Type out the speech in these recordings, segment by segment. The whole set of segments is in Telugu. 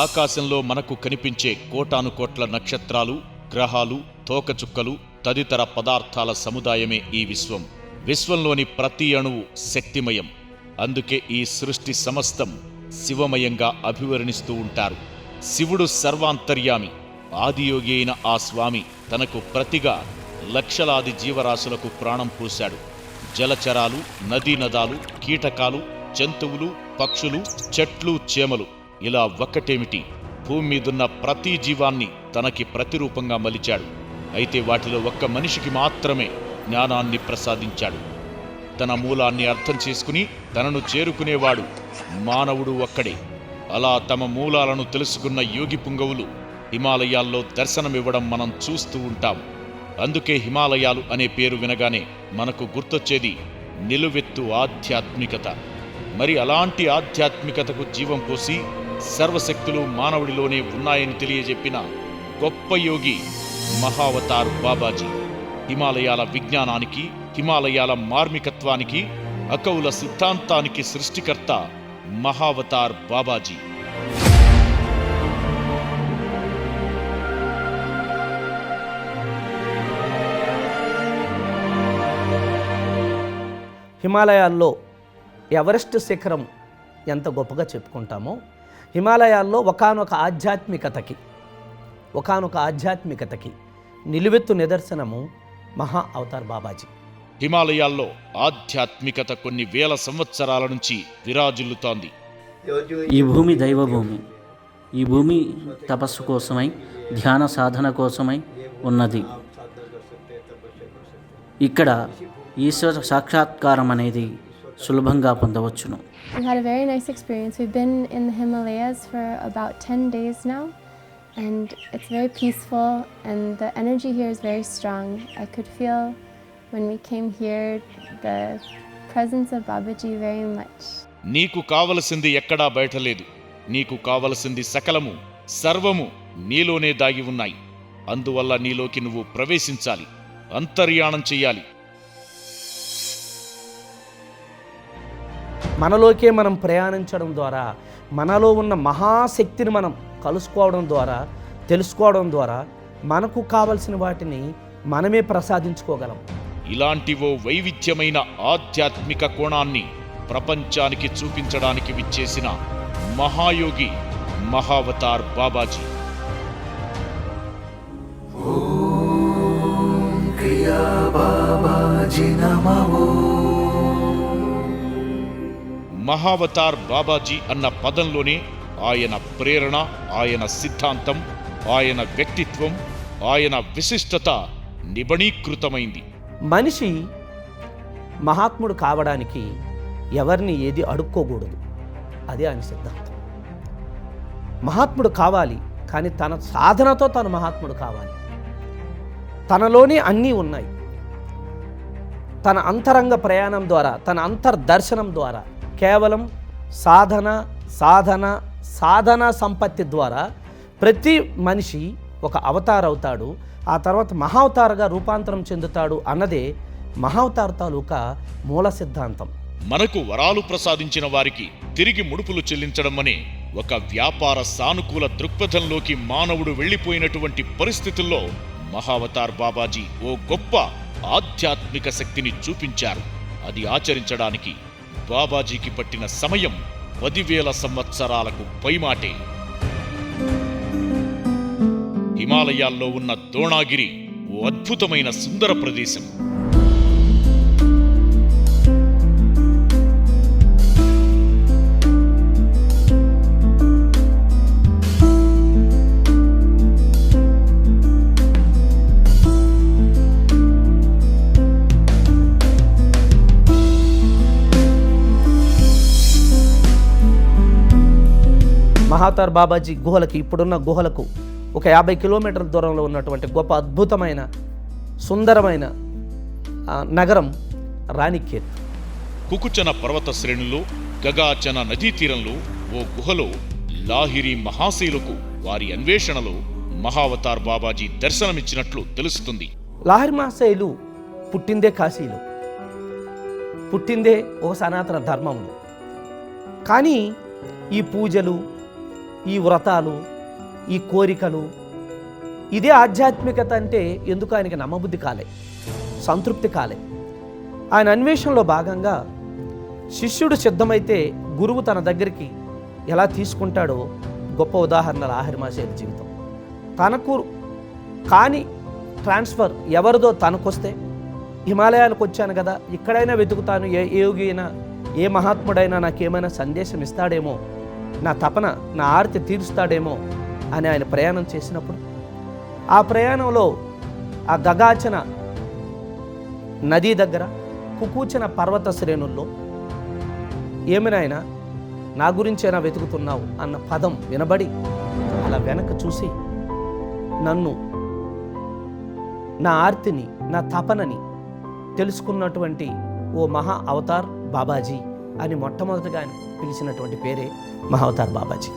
ఆకాశంలో మనకు కనిపించే కోటానుకోట్ల నక్షత్రాలు, గ్రహాలు, తోకచుక్కలు తదితర పదార్థాల సముదాయమే ఈ విశ్వం. విశ్వంలోని ప్రతి అణువు శక్తిమయం. అందుకే ఈ సృష్టి సమస్తం శివమయంగా అభివర్ణిస్తూ ఉంటారు. శివుడు సర్వాంతర్యామి. ఆదియోగి అయిన ఆ స్వామి తనకు ప్రతిగా లక్షలాది జీవరాశులకు ప్రాణం పోశాడు. జలచరాలు, నదీనదాలు, కీటకాలు, జంతువులు, పక్షులు, చెట్లు, చేమలు ఇలా ఒక్కటేమిటి, భూమి మీదున్న ప్రతి జీవాన్ని తనకి ప్రతిరూపంగా మలిచాడు. అయితే వాటిలో ఒక్క మనిషికి మాత్రమే జ్ఞానాన్ని ప్రసాదించాడు. తన మూలాన్ని అర్థం చేసుకుని తనను చేరుకునేవాడు మానవుడు ఒక్కడే. అలా తమ మూలాలను తెలుసుకున్న యోగి పుంగవులు హిమాలయాల్లో దర్శనమివ్వడం మనం చూస్తూ ఉంటాం. అందుకే హిమాలయాలు అనే పేరు వినగానే మనకు గుర్తొచ్చేది నిలువెత్తు ఆధ్యాత్మికత. మరి అలాంటి ఆధ్యాత్మికతకు జీవం పోసి సర్వశక్తులు మానవుడిలోనే ఉన్నాయని తెలియజెప్పిన గొప్ప యోగి మహావతార్ బాబాజీ. హిమాలయాల విజ్ఞానానికి, హిమాలయాల మార్మికత్వానికి, అకౌల సిద్ధాంతానికి సృష్టికర్త మహావతార్ బాబాజీ. హిమాలయాల్లో ఎవరెస్ట్ శిఖరం ఎంత గొప్పగా చెప్పుకుంటామో, హిమాలయాల్లో ఒకానొక ఆధ్యాత్మికతకి నిలువెత్తు నిదర్శనము మహా అవతార్ బాబాజీ. హిమాలయాల్లో ఆధ్యాత్మికత కొన్ని వేల సంవత్సరాల నుంచి విరాజిల్లుతోంది. ఈ భూమి దైవభూమి. ఈ భూమి తపస్సు కోసమై, ధ్యాన సాధన కోసమై ఉన్నది. ఇక్కడ ఈశ్వర సాక్షాత్కారం అనేది సులభంగా పొందవచ్చును. We had a very nice experience. We've been in the Himalayas for about 10 days now, and it's very peaceful, and the energy here is very strong. I could feel when we came here the presence of Babaji very much. నీకు కావలసింది ఎక్కడా బయటలేదు. నీకు కావలసింది సకలము, సర్వము నీలోనే దాగి ఉన్నాయి. అందువల్ల నీలోకి నువ్వు ప్రవేశించాలి, అంతర్యాణం చెయ్యాలి. మనలోకే మనం ప్రయాణించడం ద్వారా, మనలో ఉన్న మహాశక్తిని మనం కలుసుకోవడం ద్వారా, తెలుసుకోవడం ద్వారా మనకు కావలసిన వాటిని మనమే ప్రసాదించుకోగలం. ఇలాంటివో వైవిధ్యమైన ఆధ్యాత్మిక కోణాన్ని ప్రపంచానికి చూపించడానికి విచ్చేసిన మహాయోగి మహావతార్ బాబాజీ. మహావతార్ బాబాజీ అన్న పదంలోనే ఆయన ప్రేరణ, ఆయన సిద్ధాంతం, ఆయన వ్యక్తిత్వం, ఆయన విశిష్టత నిబణీకృతమైంది. మనిషి మహాత్ముడు కావడానికి ఎవరిని ఏది అడుక్కోకూడదు. అదే ఆయన సిద్ధాంతం. మహాత్ముడు కావాలి, కానీ తన సాధనతో తను మహాత్ముడు కావాలి. తనలోనే అన్నీ ఉన్నాయి. తన అంతరంగ ప్రయాణం ద్వారా, తన అంతర్దర్శనం ద్వారా, కేవలం సాధన సంపత్తి ద్వారా ప్రతి మనిషి ఒక అవతార్ అవుతాడు. ఆ తర్వాత మహావతారగా రూపాంతరం చెందుతాడు అన్నదే మహావతార్ తాలూకా మూల సిద్ధాంతం. మనకు వరాలు ప్రసాదించిన వారికి తిరిగి ముడుపులు చెల్లించడం అనే ఒక వ్యాపార సానుకూల దృక్పథంలోకి మానవుడు వెళ్ళిపోయినటువంటి పరిస్థితుల్లో మహావతార్ బాబాజీ ఓ గొప్ప ఆధ్యాత్మిక శక్తిని చూపించారు. అది ఆచరించడానికి బాబాజీకి పట్టిన సమయం 10,000 సంవత్సరాలకు పైమాటే. హిమాలయాల్లో ఉన్న ద్రోణాగిరి ఓ అద్భుతమైన సుందర ప్రదేశం. మహావతార్ బాబాజీ గుహలకి, ఇప్పుడున్న గుహలకు ఒక 50 కిలోమీటర్ల దూరంలో ఉన్నటువంటి గొప్ప అద్భుతమైన సుందరమైన నగరం రాణిఖేత్. కుకుచన పర్వత శ్రేణుల్లో, గగాచన నదీ తీరంలో ఓ గుహలో లాహిరి మహాశైలకు వారి అన్వేషణలో మహావతార్ బాబాజీ దర్శనమిచ్చినట్లు తెలుస్తుంది. లాహిరి మహాశైలు పుట్టిందే కాశీలో, పుట్టిందే ఒక సనాతన ధర్మంలో. కానీ ఈ పూజలు, ఈ వ్రతాలు, ఈ కోరికలు, ఇదే ఆధ్యాత్మికత అంటే ఎందుకు ఆయనకి నమ్మబుద్ధి కాలే, సంతృప్తి కాలే. ఆయన అన్వేషణలో భాగంగా శిష్యుడు సిద్ధమైతే గురువు తన దగ్గరికి ఎలా తీసుకుంటాడో గొప్ప ఉదాహరణ లాహిరి మహమ్మద్ జీవితం. తనకు కాని ట్రాన్స్ఫర్ ఎవరిదో తనకొస్తే, హిమాలయాలకు వచ్చాను కదా, ఇక్కడైనా వెతుకుతాను, ఏ యోగి అయినా ఏ మహాత్ముడైనా నాకేమైనా సందేశం ఇస్తాడేమో, నా తపన నా ఆర్తి తీరుస్తాడేమో అని ఆయన ప్రయాణం చేసినప్పుడు, ఆ ప్రయాణంలో ఆ గగాచన నదీ దగ్గర కుకూచన పర్వత శ్రేణుల్లో ఏమైనా నా గురించైనా వెతుకుతున్నావు అన్న పదం వినబడి అలా వెనక్కి చూసి నన్ను, నా ఆర్తిని, నా తపనని తెలుసుకున్నటువంటి ఓ మహా అవతార్ బాబాజీ అని మొట్టమొదటిగా ఆయన పిలిచినటువంటి పేరే మహా అవతార్ బాబాజీ.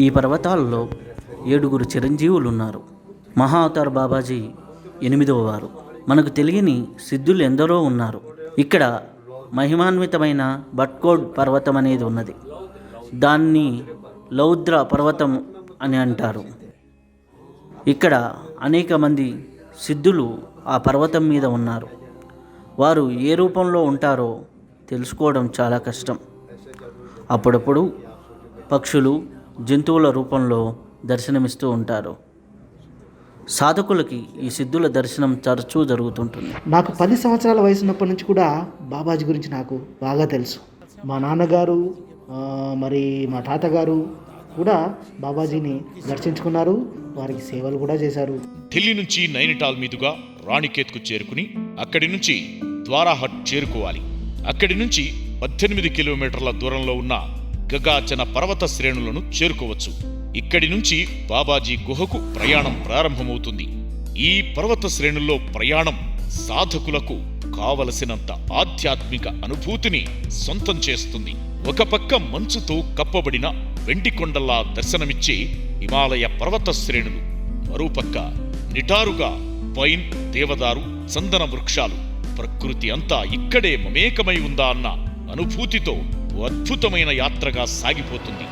ఈ పర్వతాల్లో 7 చిరంజీవులు ఉన్నారు. మహా అవతార్ బాబాజీ 8వ వారు. మనకు తెలియని సిద్ధులు ఎందరో ఉన్నారు. ఇక్కడ మహిమాన్వితమైన బట్కోడ్ పర్వతం అనేది ఉన్నది. దాన్ని లౌద్ర పర్వతం అని అంటారు. ఇక్కడ అనేక మంది సిద్ధులు ఆ పర్వతం మీద ఉన్నారు. వారు ఏ రూపంలో ఉంటారో తెలుసుకోవడం చాలా కష్టం. అప్పుడప్పుడు పక్షులు, జంతువుల రూపంలో దర్శనమిస్తూ ఉంటారు. సాధకులకి ఈ సిద్ధుల దర్శనం తరచూ జరుగుతుంటుంది. నాకు 10 సంవత్సరాల వయసు ఉన్నప్పటి నుంచి కూడా బాబాజీ గురించి నాకు బాగా తెలుసు. మా నాన్నగారు, మరి మా తాతగారు కూడా బాబాజీని దర్శించుకున్నారు, వారికి సేవలు కూడా చేశారు. ఢిల్లీ నుంచి నైనిటాల్ మీదుగా రాణికేత్కు చేరుకుని అక్కడి నుంచి ద్వారాహట్ చేరుకోవాలి. అక్కడి నుంచి 18 కిలోమీటర్ల దూరంలో ఉన్న గగాచన పర్వత శ్రేణులను చేరుకోవచ్చు. ఇక్కడి నుంచి బాబాజీ గుహకు ప్రయాణం ప్రారంభమవుతుంది. ఈ పర్వత శ్రేణుల్లో ప్రయాణం సాధకులకు కావలసినంత ఆధ్యాత్మిక అనుభూతిని సొంతం చేస్తుంది. ఒక పక్క మంచుతో కప్పబడిన వెండి కొండల్లా దర్శనమిచ్చే హిమాలయ పర్వత శ్రేణులు, మరోపక్క నిటారుగా పైన్, దేవదారు, చందన వృక్షాలు, ప్రకృతి అంతా ఇక్కడే మమేకమై ఉందా అన్న అనుభూతితో ఓ అద్భుతమైన యాత్రగా సాగిపోతుంది.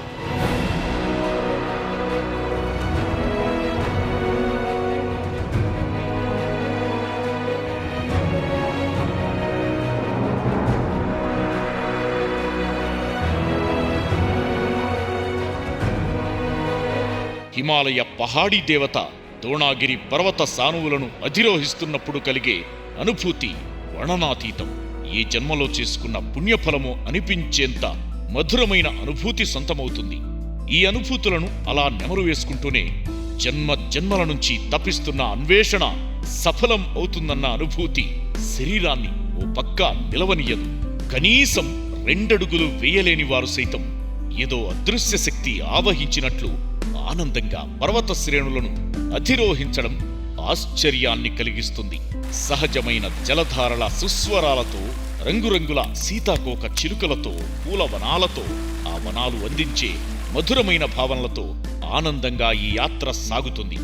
హిమాలయ పహాడీ దేవత ద్రోణాగిరి పర్వత సానువులను అధిరోహిస్తున్నప్పుడు కలిగే అనుభూతి వర్ణనాతీతం. ఈ జన్మలో చేసుకున్న పుణ్యఫలము అనిపించేంత మధురమైన అనుభూతి సొంతమవుతుంది. ఈ అనుభూతులను అలా నెమరు వేసుకుంటూనే జన్మల నుంచి తప్పిస్తున్న అన్వేషణ సఫలం అవుతుందన్న అనుభూతి శరీరాన్ని ఓ పక్క నిలవనీయదు. కనీసం 2 అడుగులు వేయలేని వారు సైతం ఏదో అదృశ్య శక్తి ఆవహించినట్లు ఆనందంగా పర్వత శ్రేణులను అధిరోహించడం ఆశ్చర్యాన్ని కలిగిస్తుంది. సహజమైన జలధారల సుస్వరాలతో, రంగురంగుల సీతాకోక చిలుకలతో, పూల వనాలతో, ఆ వనాలు అందించే మధురమైన భావనలతో ఆనందంగా ఈ యాత్ర సాగుతుంది.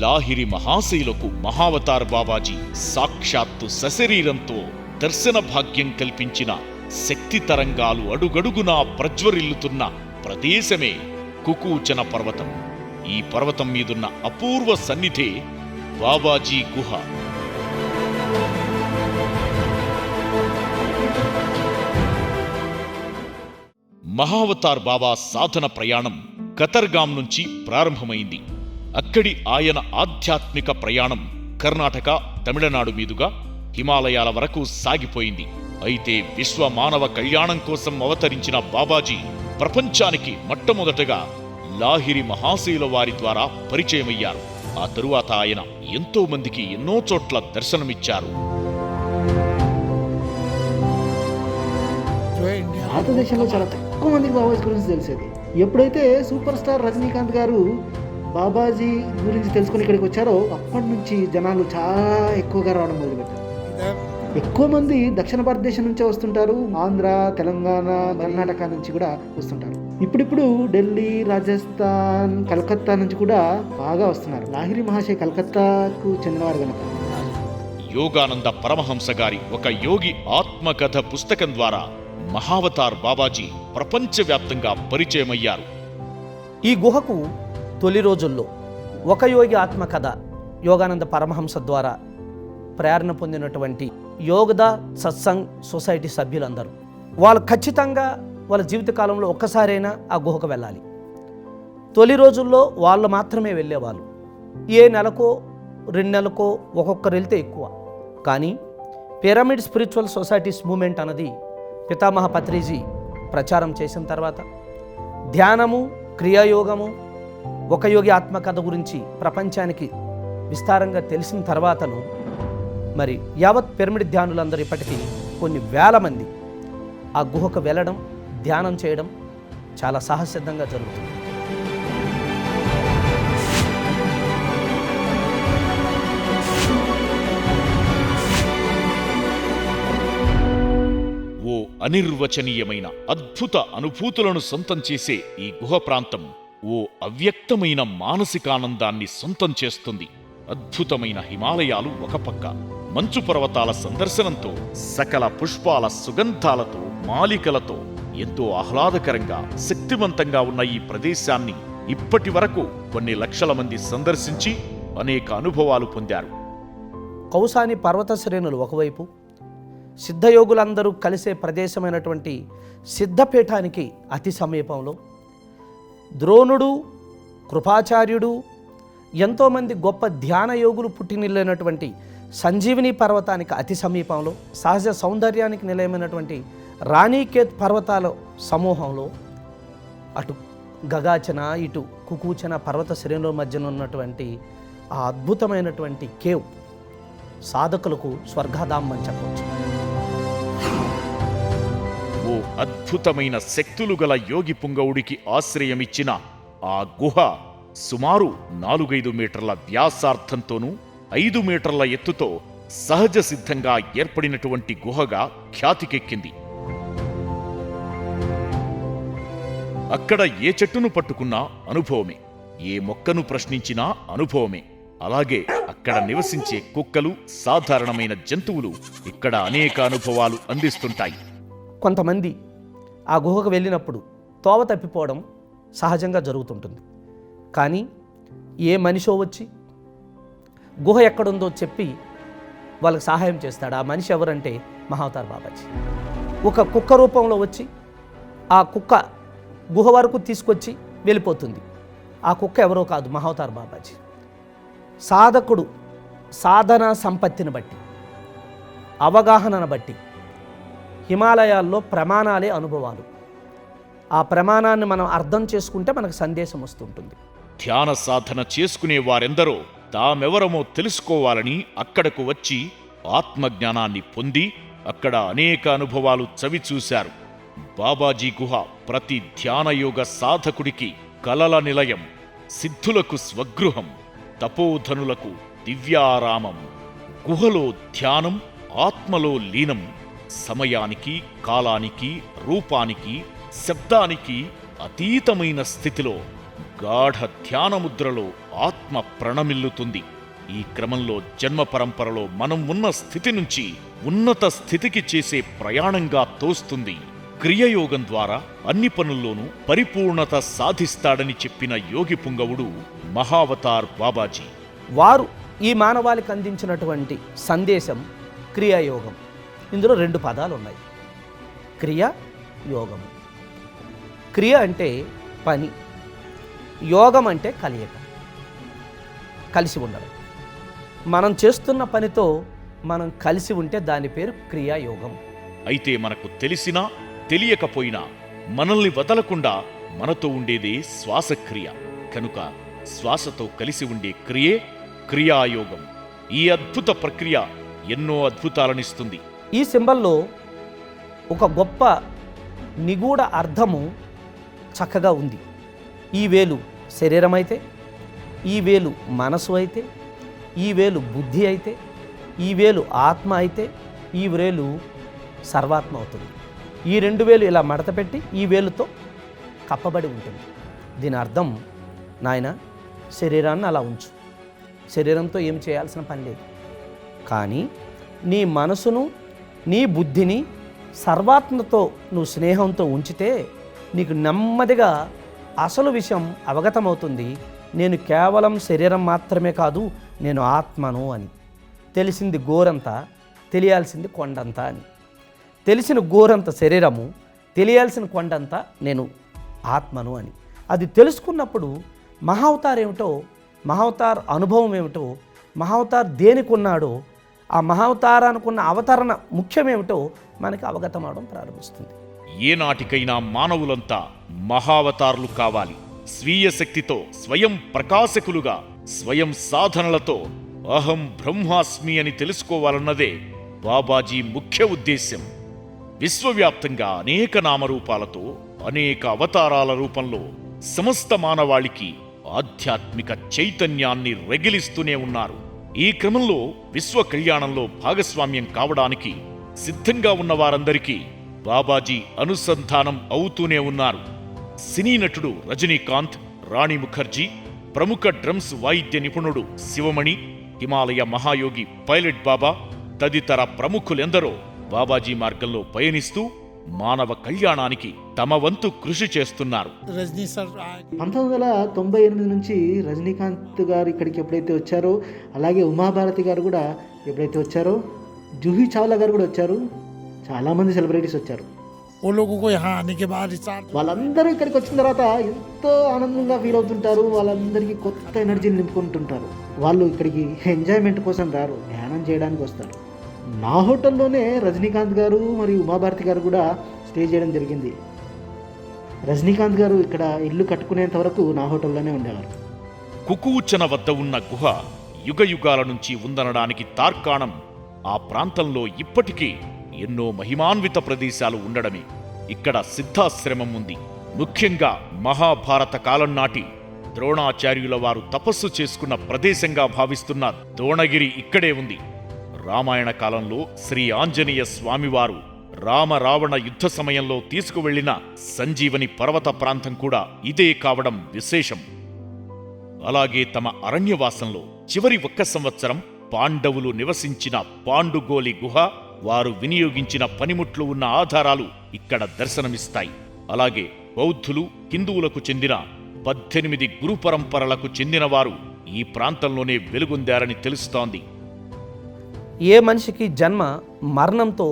లాహిరి మహాశైలకు మహావతార్ బాబాజీ సాక్షాత్తు సశరీరంతో దర్శన భాగ్యం కల్పించిన శక్తి తరంగాలు అడుగడుగునా ప్రజ్వరిల్లుతున్న ప్రదేశమే కుకూచన పర్వతం. ఈ పర్వతం మీదున్న అపూర్వ సన్నిధే బాబాజీ గుహ. మహావతార్ బాబా సాధన ప్రయాణం కతర్గాం నుంచి ప్రారంభమైంది. అక్కడి ఆయన ఆధ్యాత్మిక ప్రయాణం కర్ణాటక, తమిళనాడు మీదుగా హిమాలయాల వరకు సాగిపోయింది. అయితే విశ్వ మానవ కళ్యాణం కోసం అవతరించిన బాబాజీ ప్రపంచానికి మొట్టమొదటగా లాహిరి మహాశైల వారి ద్వారా పరిచయమయ్యారు. ఆ తరువాత ఆయన ఎంతో మందికి ఎన్నో చోట్ల దర్శనమిచ్చారు. భారతదేశంలో చాలా తక్కువ మందికి బాబాజీ గురించి తెలిసేది. ఎప్పుడైతే సూపర్ స్టార్ రజనీకాంత్ గారు బాబాజీ గురించి తెలుసుకుని ఇక్కడికి వచ్చారో అప్పటి నుంచి జనాలు చాలా ఎక్కువగా రావడం మొదలుపెట్టారు. ఎక్కువ మంది దక్షిణ భారతదేశం నుంచే వస్తుంటారు. ఆంధ్ర, తెలంగాణ, కర్ణాటక నుంచి కూడా వస్తుంటారు. ఇప్పుడిప్పుడు ఢిల్లీ, రాజస్థాన్, కలకత్తా నుంచి కూడా బాగా వస్తున్నారు. లాహిరి మహాశయ కలకత్తాకు చెందినవారు కనుక. యోగానంద పరమహంస గారి ఒక యోగి ఆత్మకథ పుస్తకం ద్వారా మహావతార్ బాబాజీ ప్రపంచవ్యాప్తంగా పరిచయమయ్యారు. ఈ గుహకు తొలి రోజుల్లో ఒక యోగి ఆత్మకథ యోగానంద పరమహంస ద్వారా ప్రేరణ పొందినటువంటి యోగద సత్సంగ్ సొసైటీ సభ్యులందరూ వాళ్ళు ఖచ్చితంగా వాళ్ళ జీవితకాలంలో ఒక్కసారైనా ఆ గుహకు వెళ్ళాలి. తొలి రోజుల్లో వాళ్ళు మాత్రమే వెళ్ళేవాళ్ళు. ఏ నెలకో 2 నెలలకో ఒక్కొక్కరు వెళ్తే ఎక్కువ. కానీ పిరమిడ్ స్పిరిచువల్ సొసైటీస్ మూమెంట్ అన్నది పితామహ పత్రిజీ ప్రచారం చేసిన తర్వాత ధ్యానము, క్రియాయోగము, ఒక యోగి ఆత్మకథ గురించి ప్రపంచానికి విస్తారంగా తెలిసిన తర్వాతను మరి యావత్ పిరమిడ్ ధ్యానులందరూ ఇప్పటికీ కొన్ని వేల మంది ఆ గుహకు వెళ్ళడం, ధ్యానం చేయడం చాలా సహసిద్ధంగా జరుగుతుంది. ఓ అనిర్వచనీయమైన అద్భుత అనుభూతులను సొంతం చేసే ఈ గుహ ప్రాంతం ఓ అవ్యక్తమైన మానసికానందాన్ని సొంతం చేస్తుంది. అద్భుతమైన హిమాలయాలు ఒక పక్క, మంచు పర్వతాల సందర్శనంతో, సకల పుష్పాల సుగంధాలతో, మాలికలతో ఎంతో ఆహ్లాదకరంగా, శక్తివంతంగా ఉన్న ఈ ప్రదేశాన్ని ఇప్పటి వరకు కొన్ని లక్షల మంది సందర్శించి అనేక అనుభవాలు పొందారు. కౌసాని పర్వత శ్రేణులు ఒకవైపు, సిద్ధయోగులందరూ కలిసే ప్రదేశమైనటువంటి సిద్ధపీఠానికి అతి సమీపంలో ద్రోణుడు, కృపాచార్యుడు, ఎంతోమంది గొప్ప ధ్యాన యోగులు పుట్టినిల్లైనటువంటి సంజీవిని పర్వతానికి అతి సమీపంలో, సహజ సౌందర్యానికి నిలయమైనటువంటి రాణీకేత్ పర్వతాల సమూహంలో, అటు గగాచన, ఇటు కుకూచన పర్వత శ్రేణుల మధ్యన ఉన్నటువంటి ఆ అద్భుతమైనటువంటి కేవ్ సాధకులకు స్వర్గధామం అని చెప్పవచ్చు. ఓ అద్భుతమైన శక్తులు గల యోగి పుంగవుడికి ఆశ్రయమిచ్చిన ఆ గుహ సుమారు 4-5 మీటర్ల వ్యాసార్థంతోనూ 5 మీటర్ల ఎత్తుతో సహజ సిద్ధంగా ఏర్పడినటువంటి గుహగా ఖ్యాతికెక్కింది. అక్కడ ఏ చెట్టును పట్టుకున్నా అనుభవమే, ఏ మొక్కను ప్రశ్నించినా అనుభవమే. అలాగే అక్కడ నివసించే కుక్కలు, సాధారణమైన జంతువులు ఇక్కడ అనేక అనుభవాలు అందిస్తుంటాయి. కొంతమంది ఆ గుహకు వెళ్ళినప్పుడు తోవ తప్పిపోవడం సహజంగా జరుగుతుంటుంది. కానీ ఏ మనిషో వచ్చి గుహ ఎక్కడుందో చెప్పి వాళ్ళకి సహాయం చేస్తాడు. ఆ మనిషి ఎవరంటే మహావతార్ బాబాజీ. ఒక కుక్క రూపంలో వచ్చి ఆ కుక్క గుహ వరకు తీసుకొచ్చి వెళ్ళిపోతుంది. ఆ కుక్క ఎవరో కాదు, మహావతార్ బాబాజీ. సాధకుడు సాధన సంపత్తిని బట్టి, అవగాహనను బట్టి హిమాలయాల్లో ప్రమాణాలే అనుభవాలు. ఆ ప్రమాణాన్ని మనం అర్థం చేసుకుంటే మనకు సందేశం వస్తుంటుంది. ధ్యాన సాధన చేసుకునే వారెందరో తామెవరమో తెలుసుకోవాలని అక్కడకు వచ్చి ఆత్మజ్ఞానాన్ని పొంది అక్కడ అనేక అనుభవాలు చవిచూశారు. బాబాజీ గుహ ప్రతి ధ్యానయోగ సాధకుడికి కలల నిలయం, సిద్ధులకు స్వగృహం, తపోధనులకు దివ్యారామం. గుహలో ధ్యానం, ఆత్మలో లీనం, సమయానికి, కాలానికి, రూపానికి, శబ్దానికి అతీతమైన స్థితిలో గాఢ ధ్యానముద్రలో ఆత్మ ప్రణమిల్లుతుంది. ఈ క్రమంలో జన్మ పరంపరలో మనం ఉన్న స్థితి నుంచి ఉన్నత స్థితికి చేసే ప్రయాణంగా తోస్తుంది. క్రియయోగం ద్వారా అన్ని పనుల్లోనూ పరిపూర్ణత సాధిస్తాడని చెప్పిన యోగి పుంగవుడు మహావతార్ బాబాజీ. వారు ఈ మానవాళికి అందించినటువంటి సందేశం క్రియాయోగం. ఇందులో 2 పదాలు ఉన్నాయి, క్రియ, యోగం. క్రియ అంటే పని, యోగం అంటే కలయిక, కలిసి ఉండడం. మనం చేస్తున్న పనితో మనం కలిసి ఉంటే దాని పేరు క్రియాయోగం. అయితే మనకు తెలిసినా తెలియకపోయినా మనల్ని వదలకుండా మనతో ఉండేదే శ్వాసక్రియ. కనుక శ్వాసతో కలిసి ఉండే క్రియే క్రియాయోగం. ఈ అద్భుత ప్రక్రియ ఎన్నో అద్భుతాలనిస్తుంది. ఈ సింబల్లో ఒక గొప్ప నిగూఢ అర్థము చక్కగా ఉంది. ఈ వేలు శరీరం అయితే, ఈ వేలు మనసు అయితే, ఈ వేలు బుద్ధి అయితే, ఈ వేలు ఆత్మ అయితే, ఈ వేలు సర్వాత్మ అవుతుంది. ఈ 2 వేలు ఇలా మడత పెట్టి ఈ వేలుతో కప్పబడి ఉంటుంది. దీని అర్థం, నాయన శరీరాన్ని అలా ఉంచు, శరీరంతో ఏం చేయాల్సిన పని లేదు, కానీ నీ మనసును నీ బుద్ధిని సర్వాత్మతో నువ్వు స్నేహంతో ఉంచితే నీకు నెమ్మదిగా అసలు విషయం అవగతమవుతుంది. నేను కేవలం శరీరం మాత్రమే కాదు, నేను ఆత్మను అని. తెలిసింది గోరంతా, తెలియాల్సింది కొండంతా అని. తెలిసిన గోరంత శరీరము, తెలియాల్సిన కొండంతా నేను ఆత్మను అని. అది తెలుసుకున్నప్పుడు మహావతార్ ఏమిటో, మహావతార్ అనుభవం ఏమిటో, మహావతార్ దేనికి ఉన్నాడో, ఆ మహావతారానుకున్న అవతరణ ముఖ్యమేమిటో మనకి అవగతం అవడం ప్రారంభిస్తుంది. ఏనాటికైనా మానవులంతా మహావతార్లు కావాలి. స్వీయ శక్తితో స్వయం ప్రకాశకులుగా, స్వయం సాధనలతో అహం బ్రహ్మాస్మి అని తెలుసుకోవాలన్నదే బాబాజీ ముఖ్య ఉద్దేశ్యం. విశ్వవ్యాప్తంగా అనేక నామరూపాలతో, అనేక అవతారాల రూపంలో సమస్త మానవాళికి ఆధ్యాత్మిక చైతన్యాన్ని రగిలిస్తూనే ఉన్నారు. ఈ క్రమంలో విశ్వ కళ్యాణంలో భాగస్వామ్యం కావడానికి సిద్ధంగా ఉన్న వారందరికీ బాబాజీ అనుసంధానం అవుతూనే ఉన్నారు. సినీ నటుడు రజనీకాంత్, రాణి ముఖర్జీ, ప్రముఖ డ్రమ్స్ వాయిద్య నిపుణుడు శివమణి, హిమాలయ మహాయోగి పైలట్ బాబా తదితర ప్రముఖులెందరో బాబాజీ మార్గంలో పయనిస్తూ మానవ కళ్యాణానికి తమ వంతు కృషి చేస్తున్నారు. 1998 నుంచి రజనీకాంత్ గారు ఇక్కడికి ఎప్పుడైతే వచ్చారో, అలాగే ఉమాభారతి గారు కూడా ఎప్పుడైతే వచ్చారో, జూహీ చావ్లా గారు కూడా వచ్చారు, చాలామంది సెలబ్రిటీస్ వచ్చారు. వాళ్ళందరూ ఇక్కడికి వచ్చిన తర్వాత ఎంతో ఆనందంగా ఫీల్ అవుతుంటారు. వాళ్ళందరికీ కొత్త ఎనర్జీని నింపుకుంటుంటారు. వాళ్ళు ఇక్కడికి ఎంజాయ్మెంట్ కోసం రారు, ధ్యానం చేయడానికి వస్తారు. నా హోటల్లోనే రజనీకాంత్ గారు మరియు ఉమాభారతి గారు కూడా స్టే చేయడం జరిగింది. రజనీకాంత్ గారు ఇక్కడ ఇల్లు కట్టుకునేంత వరకు నా హోటల్లోనే ఉండేవారు. కుకువుచ్చన వద్ద ఉన్న గుహ యుగయుగాల నుంచి ఉందనడానికి తార్కాణం ఆ ప్రాంతంలో ఇప్పటికీ ఎన్నో మహిమాన్విత ప్రదేశాలు ఉండడమే. ఇక్కడ సిద్ధాశ్రమం ఉంది. ముఖ్యంగా మహాభారత కాలం నాటి ద్రోణాచార్యుల వారు తపస్సు చేసుకున్న ప్రదేశంగా భావిస్తున్న ద్రోణగిరి ఇక్కడే ఉంది. రామాయణ కాలంలో శ్రీ ఆంజనేయ స్వామివారు రామరావణ యుద్ధ సమయంలో తీసుకువెళ్లిన సంజీవని పర్వత ప్రాంతం కూడా ఇదే కావడం విశేషం. అలాగే తమ అరణ్యవాసంలో చివరి 1 సంవత్సరం పాండవులు నివసించిన పాండుగోలి గుహ, వారు వినియోగించిన పనిముట్లు ఉన్న ఆధారాలు ఇక్కడ దర్శనమిస్తాయి. అలాగే బౌద్ధులు, హిందువులకు చెందిన 18 గురు పరంపరలకు చెందినవారు ఈ ప్రాంతంలోనే వెలుగొందారని తెలుస్తోంది. ఏ మనిషికి జన్మ మరణంతో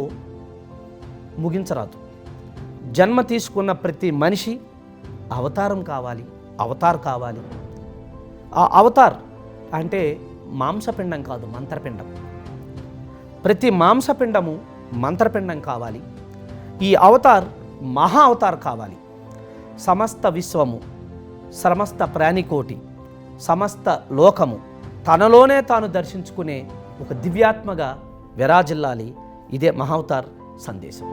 ముగించరాదు. జన్మ తీసుకున్న ప్రతి మనిషి అవతారం కావాలి, అవతార్ కావాలి. ఆ అవతార్ అంటే మాంసపిండం కాదు, మంత్రపిండం. ప్రతి మాంసపిండము మంత్రపిండం కావాలి. ఈ అవతార్ మహా అవతార్ కావాలి. సమస్త విశ్వము, సమస్త ప్రాణికోటి, సమస్త లోకము తనలోనే తాను దర్శించుకునే ఒక దివ్యాత్మగా విరాజిల్లాలి. ఇదే మహావతార్ సందేశం.